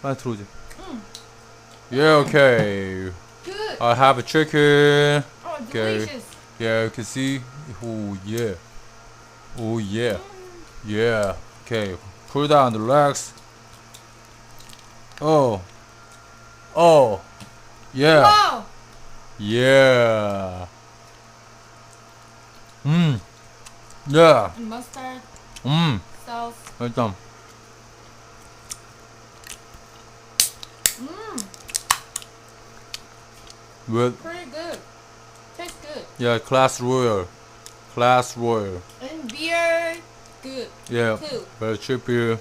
빨리 들어오지. Yeah, okay. Good. I have a chicken. Oh, Okay. delicious. Yeah, you can see. Oh yeah. Oh yeah. Yeah. Okay. Pull down the legs. Oh. Oh. Yeah. Wow. Yeah. Yeah. And mustard sauce. 일단. With Pretty good. Tastes good. yeah, class royal. Class royal. And beer, good. Yeah. Too. Very cheap beer.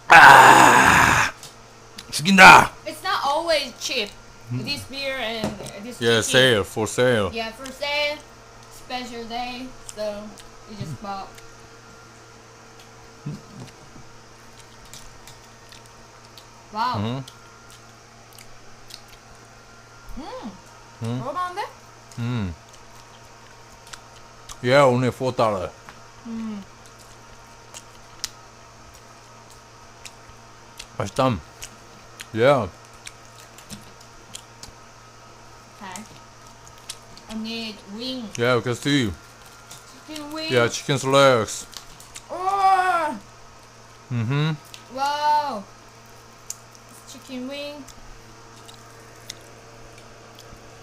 아! 죽인다. It's not always cheap. This beer and this Yeah, chicken. sale for sale. Yeah, for sale, special day. So we just bought. Wow. 먹어봤는데? Yeah, only $4. 맛있다. Yeah. Okay. I need wing. Yeah, you can see. Chicken wing. Yeah, chicken's legs. Oh! Mm-hmm. Wow. It's chicken wing.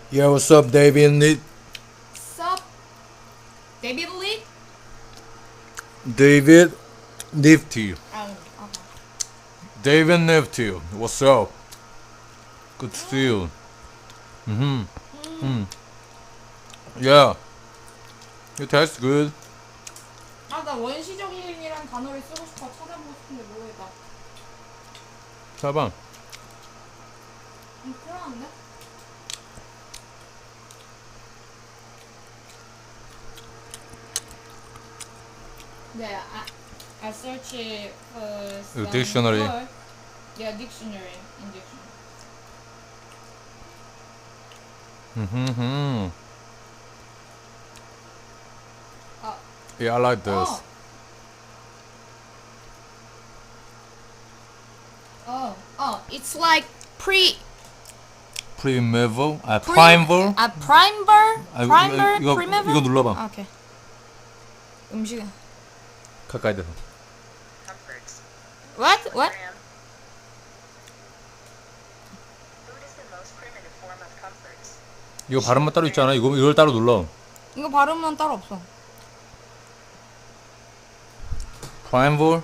Yeah, what's up, David? Sup? David Lee? David Nifty. Oh, okay. David Nifty. What's up? Good to see you. Yeah. It tastes good. 아, 나 원시적인이란 단어를 쓰고 싶어. 찾아보고 싶은데 모르겠다. 봐봐. 필요한데? Yeah, I search it for some dictionary. word. Yeah, dictionary. In dictionary. Yeah, I like this. Oh, it's like Primeval? Primeval? primer? 이거 primeval? 이거 눌러봐. 오케이. 음식. 가까이 대서. What? Food is the most primitive form of comforts. 이거 발음만 따로 있잖아. 이걸 따로 눌러. 이거 발음은 따로 없어. Primeval?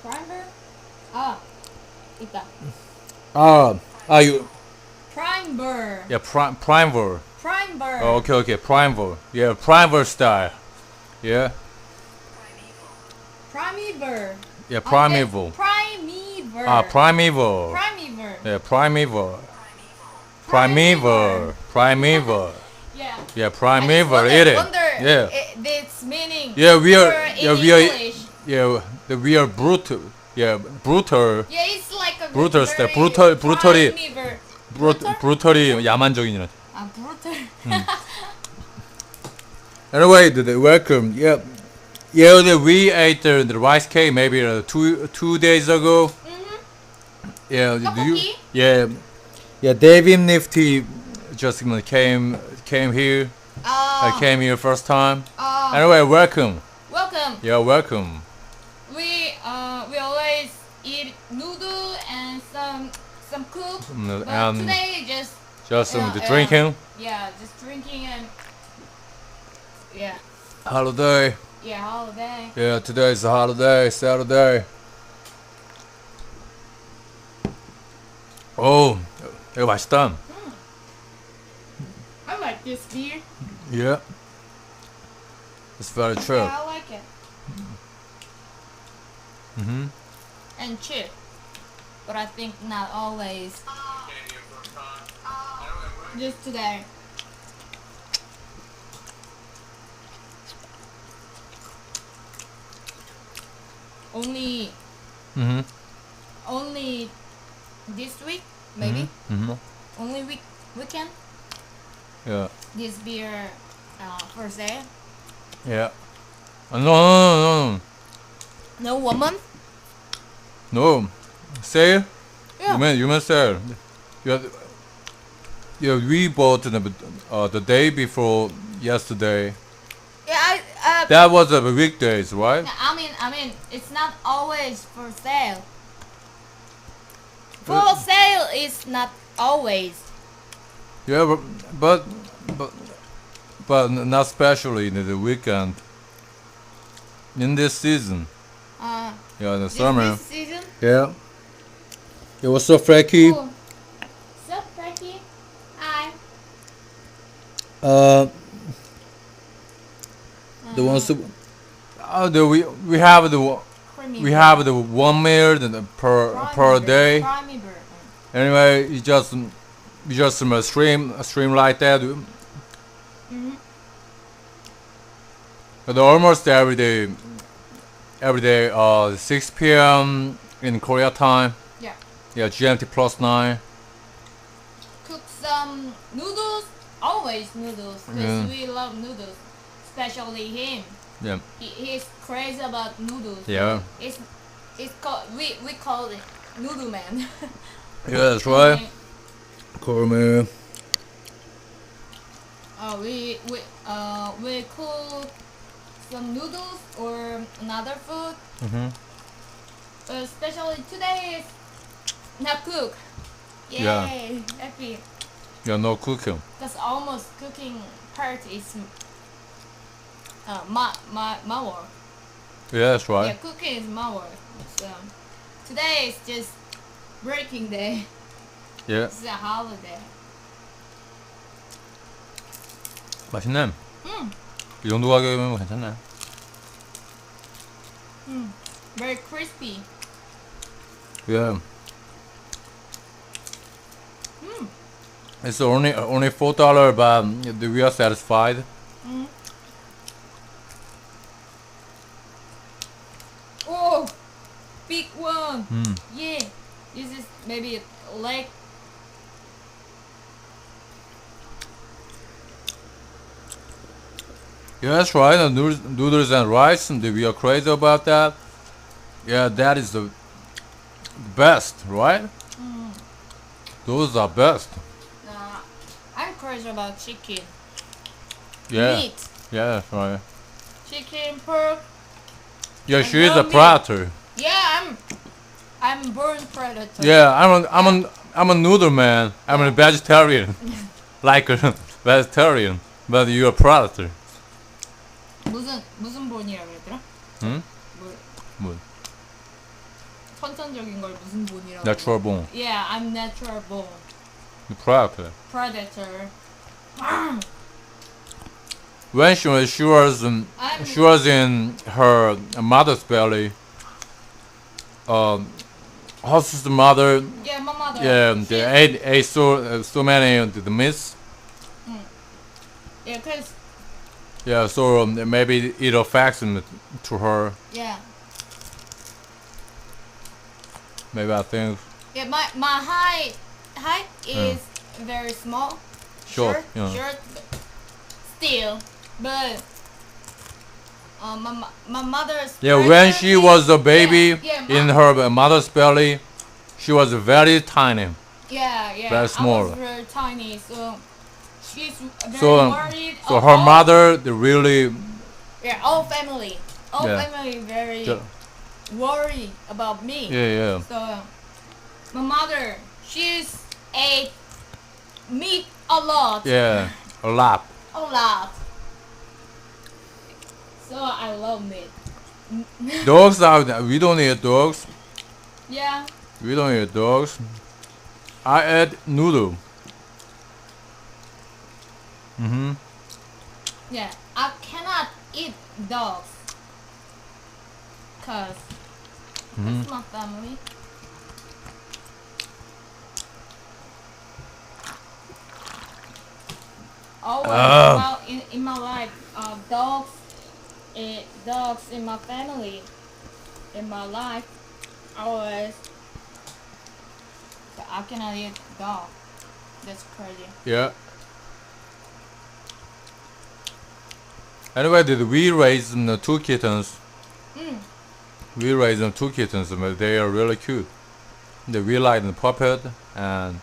primer? 아, 있다. 이거. primer. Yeah, primeval. primer. Oh, okay, primeval. Yeah, primeval style. Yeah. primeval. Yeah, primeval. primeval. Primeval. primeval. Yeah, primeval. Primeval. Yeah. Yeah, primeval. It is. Yeah. Its meaning. Yeah, we are. in Yeah, we are. English. Yeah, we are brutal. Yeah, brutal. Yeah, it's like a brutal very style. brutally. primeval. brutally 야만적인. 아, brutal. Anyway, welcome. Yeah, we ate the rice cake maybe 2 days ago. Yeah, 떡볶이? yeah, David Nifty just came here. I came here first time. Anyway, welcome. Welcome. Yeah, welcome. We always eat noodle and some cook. But And today just some drinking. Yeah, just drinking and yeah, Holiday. holiday. Yeah, today is a holiday, Saturday. Oh, 이거 맛있다. I like this beer. Yeah. It's very cheap. Yeah, I like it. And cheap, but I think not always. Just today. Only this week, maybe. Only weekend. Yeah. This beer for sale. Yeah. No. No woman? No. Sale? Yeah. You mean sale? Yeah. Yeah, we bought the day before yesterday. Yeah, That was the weekdays, right? I mean, it's not always for sale. For sale is not always. Yeah, but not especially in the weekend. In this season. Yeah, in the summer. This season? Yeah. It was so flaky. Oh. So pretty. Hi. The ones we have the Creamy we bird. have the 1 meal per Prime day. Prime bird. Anyway, you just stream like that. Mhm. But almost every day, 6 p.m. in Korea time. Yeah. Yeah, GMT +9. Cook some noodles. Always noodles. Because we love noodles. Especially him. Yeah. He's crazy about noodles. Yeah. It's called we call it noodle man. Yeah, that's right. Korean. We cook some noodles or another food. But especially today is not cook. Yay! Yeah. Happy. Yeah, no cooking. Because almost cooking part is my work. Yeah, that's Yeah, right. cooking is my work. So today is just breaking day. Yeah. It's a holiday. 맛있네. 이 정도 가격이면 괜찮네. Very crispy. Yeah. It's only $4, but we are satisfied. Oh, big one. Yeah, this is maybe a leg. Yeah, that's right. The noodles and rice, and we are crazy about that. Yeah, that is the best, right? Those are best. I'm crazy about chicken. Yeah. Meat. Yeah, that's right. Chicken, pork. Yeah, I she is a love meat. predator. Yeah, I'm born predator. Yeah, I'm a noodle man. I'm a vegetarian, like a vegetarian. But you're a predator. 무슨 본이라 그랬더라? 응? 뭐 뭐? 선천적인 걸 무슨 본이라고? Natural born. Yeah, I'm natural born Predator. predator. When she was in her mother's belly. How's the mother? Yeah, my mother. Yeah, they ate so many the meats. Yeah, cause Yeah, so maybe it affects him to her. yeah, Maybe I think yeah. My height is very small. short. Yeah. Short, still, but my mother's. Yeah, when she was a baby Yeah, in her mother's belly, she was very tiny. Yeah, yeah. very small. I was very tiny, so she's very So worried. so her mother really Yeah, all family Yeah. very ju- worried about me. yeah. So my mother, she's ate meat a lot. Yeah, a lot. A lot. So I love meat. Dogs are we don't eat dogs. Yeah. We don't eat dogs. I ate noodle. Yeah. I cannot eat dogs. Cause it's my family. Always about in my life, dogs in my family, in my life, always. So I cannot eat dog. That's crazy. Yeah. Anyway, did we raise the 2 kittens? We raised them 2 kittens, but they are really cute. We like the puppet and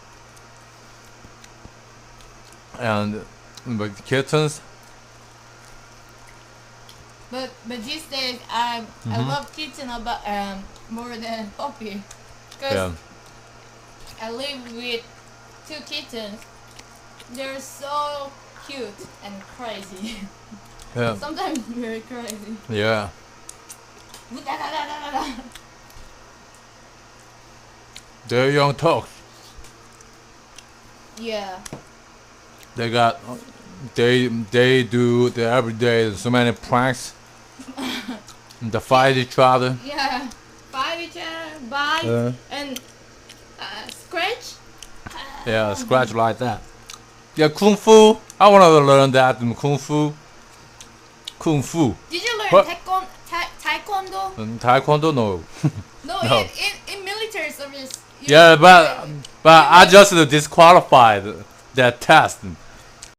but kittens. But these days I love kitten about more than puppy, because Yeah. I live with 2 kittens. They're so cute and crazy. Yeah. Sometimes very crazy. Yeah. They're young dogs. Yeah. They got they do the every day so many pranks. They fight each other. Yeah. Fight each other, bite and scratch. Yeah, scratch like that. Yeah, kung fu. I want to learn that in kung fu. Kung fu. Did you learn What? taekwondo? Taekwondo, no. No, No. in military service. Yeah, but I just disqualified that test.